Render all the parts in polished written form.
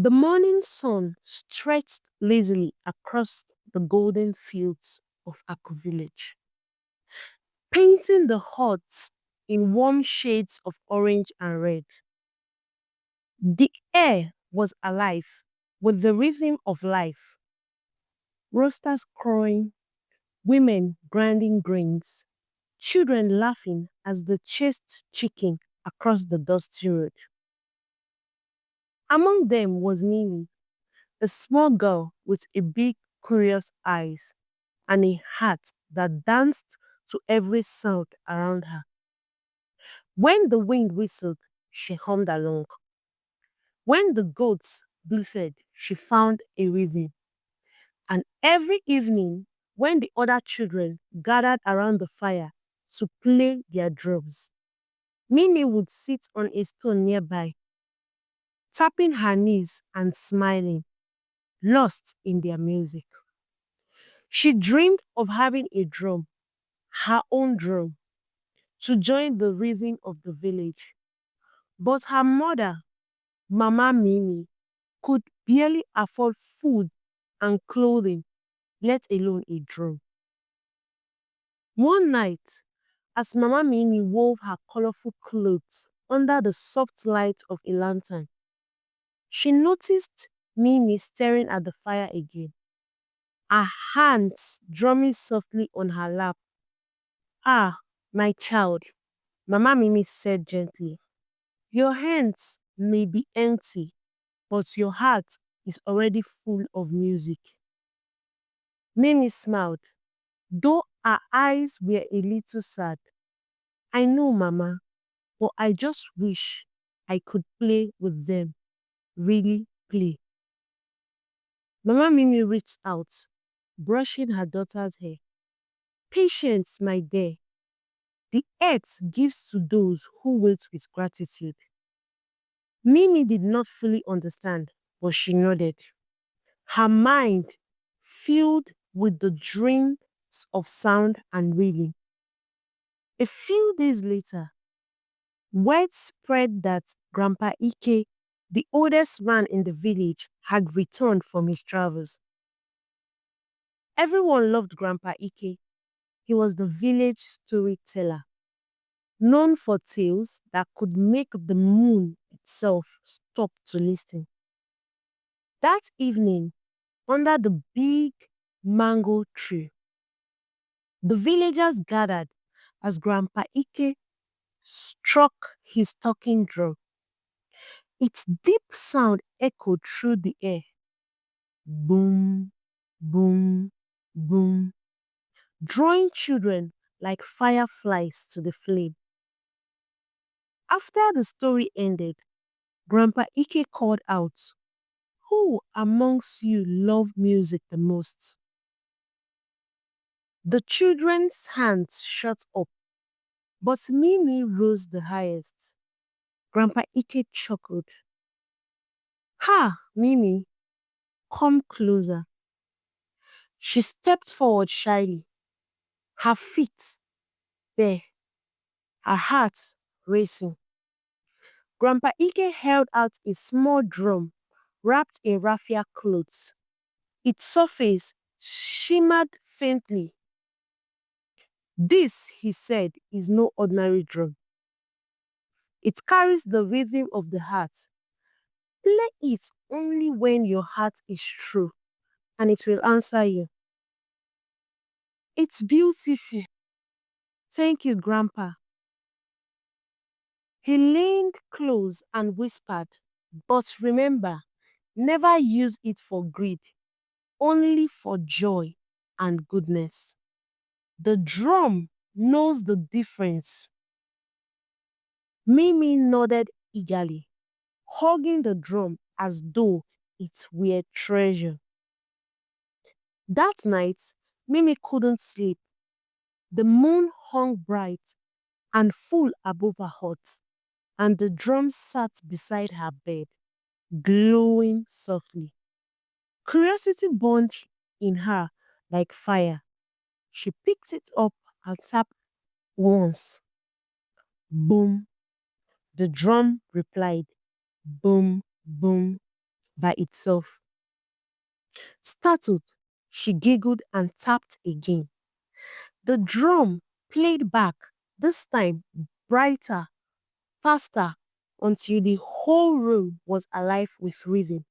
The morning sun stretched lazily across the golden fields of Aku Village, painting the huts in warm shades of orange and red. The air was alive with the rhythm of life, roasters crowing, women grinding grains, children laughing as they chased chicken across the dusty road. Among them was Mimi, a small girl with a big, curious eyes and a heart that danced to every sound around her. When the wind whistled, she hummed along. When the goats bleated, she found a rhythm. And every evening, when the other children gathered around the fire to play their drums, Mimi would sit on a stone nearby, tapping her knees and smiling, lost in their music. She dreamed of having a drum, her own drum, to join the rhythm of the village. But her mother, Mama Mimi, could barely afford food and clothing, let alone a drum. One night, as Mama Mimi wove her colorful clothes under the soft light of a lantern, she noticed Mimi staring at the fire again, her hands drumming softly on her lap. Ah, my child, Mama Mimi said gently, your hands may be empty, but your heart is already full of music. Mimi smiled, though her eyes were a little sad. I know, Mama, but I just wish I could play with them. Really play. Mama Mimi reached out, brushing her daughter's hair. Patience, my dear. The earth gives to those who wait with gratitude. Mimi did not fully understand, but she nodded. Her mind filled with the dreams of sound and rhythm. A few days later, word spread that Grandpa Ike, the oldest man in the village, had returned from his travels. Everyone loved Grandpa Ike. He was the village storyteller, known for tales that could make the moon itself stop to listen. That evening, under the big mango tree, the villagers gathered as Grandpa Ike struck his talking drum. Its deep sound echoed through the air. Boom, boom, boom, drawing children like fireflies to the flame. After the story ended, Grandpa Ike called out, who amongst you love music the most? The children's hands shot up, but Mimi rose the highest. Grandpa Ike chuckled. Ha, Mimi, come closer. She stepped forward shyly, her feet bare, her heart racing. Grandpa Ike held out a small drum wrapped in raffia cloths. Its surface shimmered faintly. This, he said, is no ordinary drum. It carries the rhythm of the heart. Play it only when your heart is true, and it will answer you. It's beautiful. Thank you, Grandpa. He leaned close and whispered, but remember, never use it for greed, only for joy and goodness. The drum knows the difference. Mimi nodded eagerly, hugging the drum as though it were treasure. That night, Mimi couldn't sleep. The moon hung bright and full above her hut, and the drum sat beside her bed, glowing softly. Curiosity burned in her like fire. She picked it up and tapped once. Boom. The drum replied. Boom, boom, by itself. Startled, she giggled and tapped again. The drum played back, this time brighter, faster, until the whole room was alive with rhythm.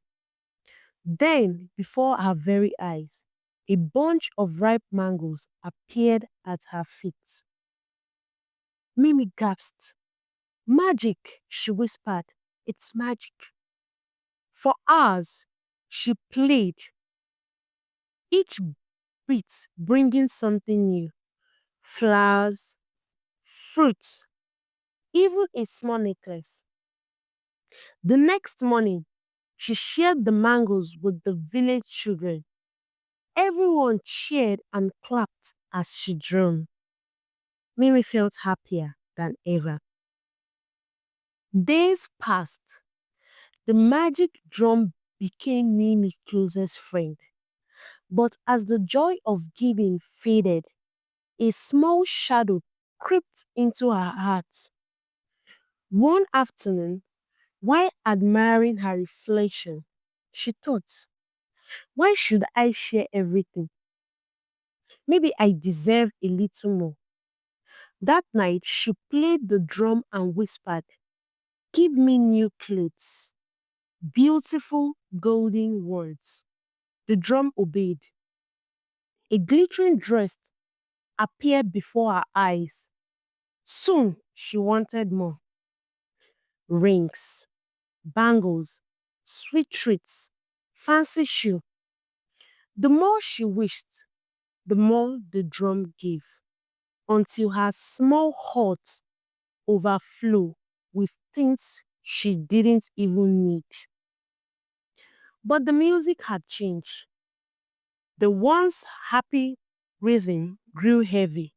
Then, before her very eyes, a bunch of ripe mangoes appeared at her feet. Mimi gasped. Magic, she whispered. It's magic. For hours, she played, each beat bringing something new. Flowers, fruits, even a small necklace. The next morning, she shared the mangoes with the village children. Everyone cheered and clapped as she drummed. Mimi felt happier than ever. Days passed. The magic drum became Mimi's closest friend. But as the joy of giving faded, a small shadow crept into her heart. One afternoon, while admiring her reflection, she thought, why should I share everything? Maybe I deserve a little more. That night, she played the drum and whispered, give me new clothes. Beautiful golden words. The drum obeyed. A glittering dress appeared before her eyes. Soon, she wanted more. Rings, bangles, sweet treats, fancy shoe. The more she wished, the more the drum gave, until her small heart overflowed with things she didn't even need. But the music had changed. The once happy rhythm grew heavy,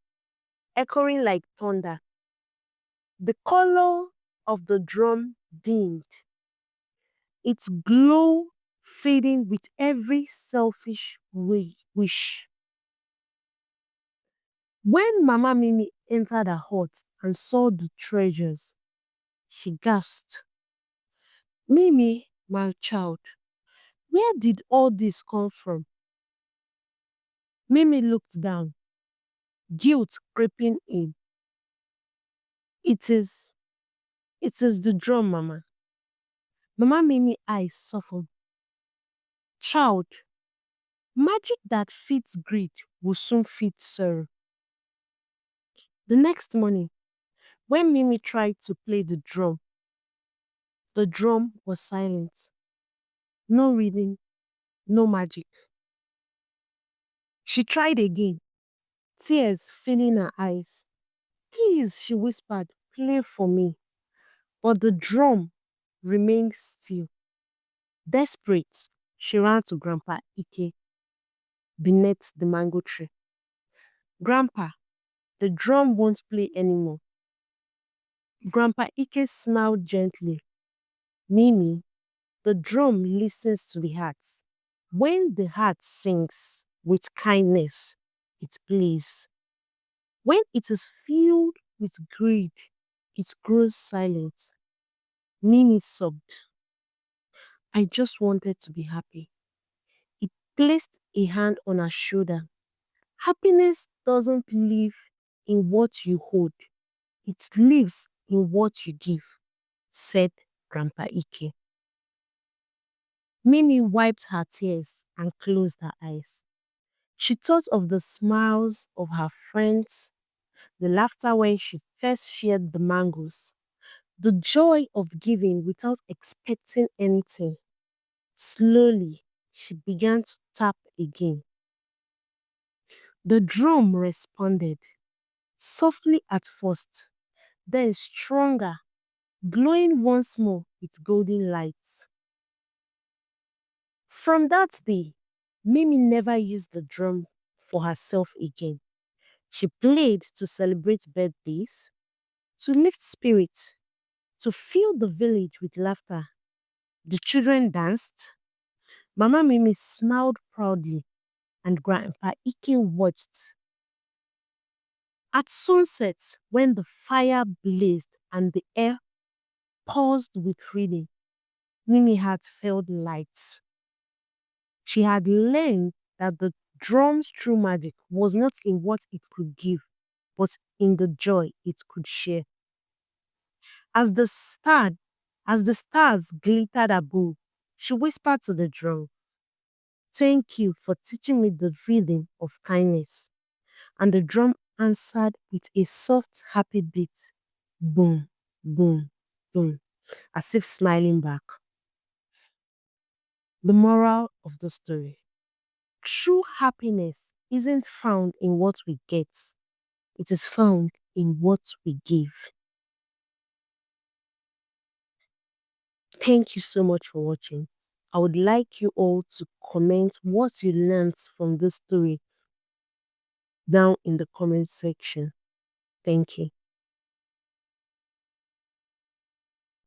echoing like thunder. The color of the drum dimmed, its glow fading with every selfish wish. When Mama Mimi entered her hut and saw the treasures, she gasped, Mimi, my child, where did all this come from? Mimi looked down, guilt creeping in. It is, it is the drum, Mama. Mama Mimi eyes softened. Child, magic that fits greed will soon fit sorrow. The next morning, when Mimi tried to play the drum was silent. No reading, no magic. She tried again, tears filling her eyes. Please, she whispered, play for me. But the drum remained still. Desperate, she ran to Grandpa Ike beneath the mango tree. Grandpa, the drum won't play anymore. Grandpa Ike smiled gently. Mimi, the drum listens to the heart. When the heart sings with kindness, it plays. When it is filled with greed, it grows silent. Mimi sobbed. I just wanted to be happy. It placed a hand on her shoulder. Happiness doesn't live in what you hold. It lives in what you give, said Grandpa Ike. Mimi wiped her tears and closed her eyes. She thought of the smiles of her friends, the laughter when she first shared the mangoes, the joy of giving without expecting anything. Slowly, she began to tap again. The drum responded, softly at first, then stronger, glowing once more with golden lights. From that day, Mimi never used the drum for herself again. She played to celebrate birthdays, to lift spirits, to fill the village with laughter. The children danced. Mama Mimi smiled proudly, and Grandpa Ike watched. At sunset, when the fire blazed and the air pulsed with reading, Mimi's heart felt light. She had learned that the drum's true magic was not in what it could give, but in the joy it could share. As the star, as the stars glittered above, she whispered to the drum, "Thank you for teaching me the rhythm of kindness." And the drum answered with a soft, happy beat. Boom, boom, boom, as if smiling back. The moral of the story: true happiness isn't found in what we get, it is found in what we give. Thank you so much for watching. I would like you all to comment what you learned from this story down in the comment section. Thank you.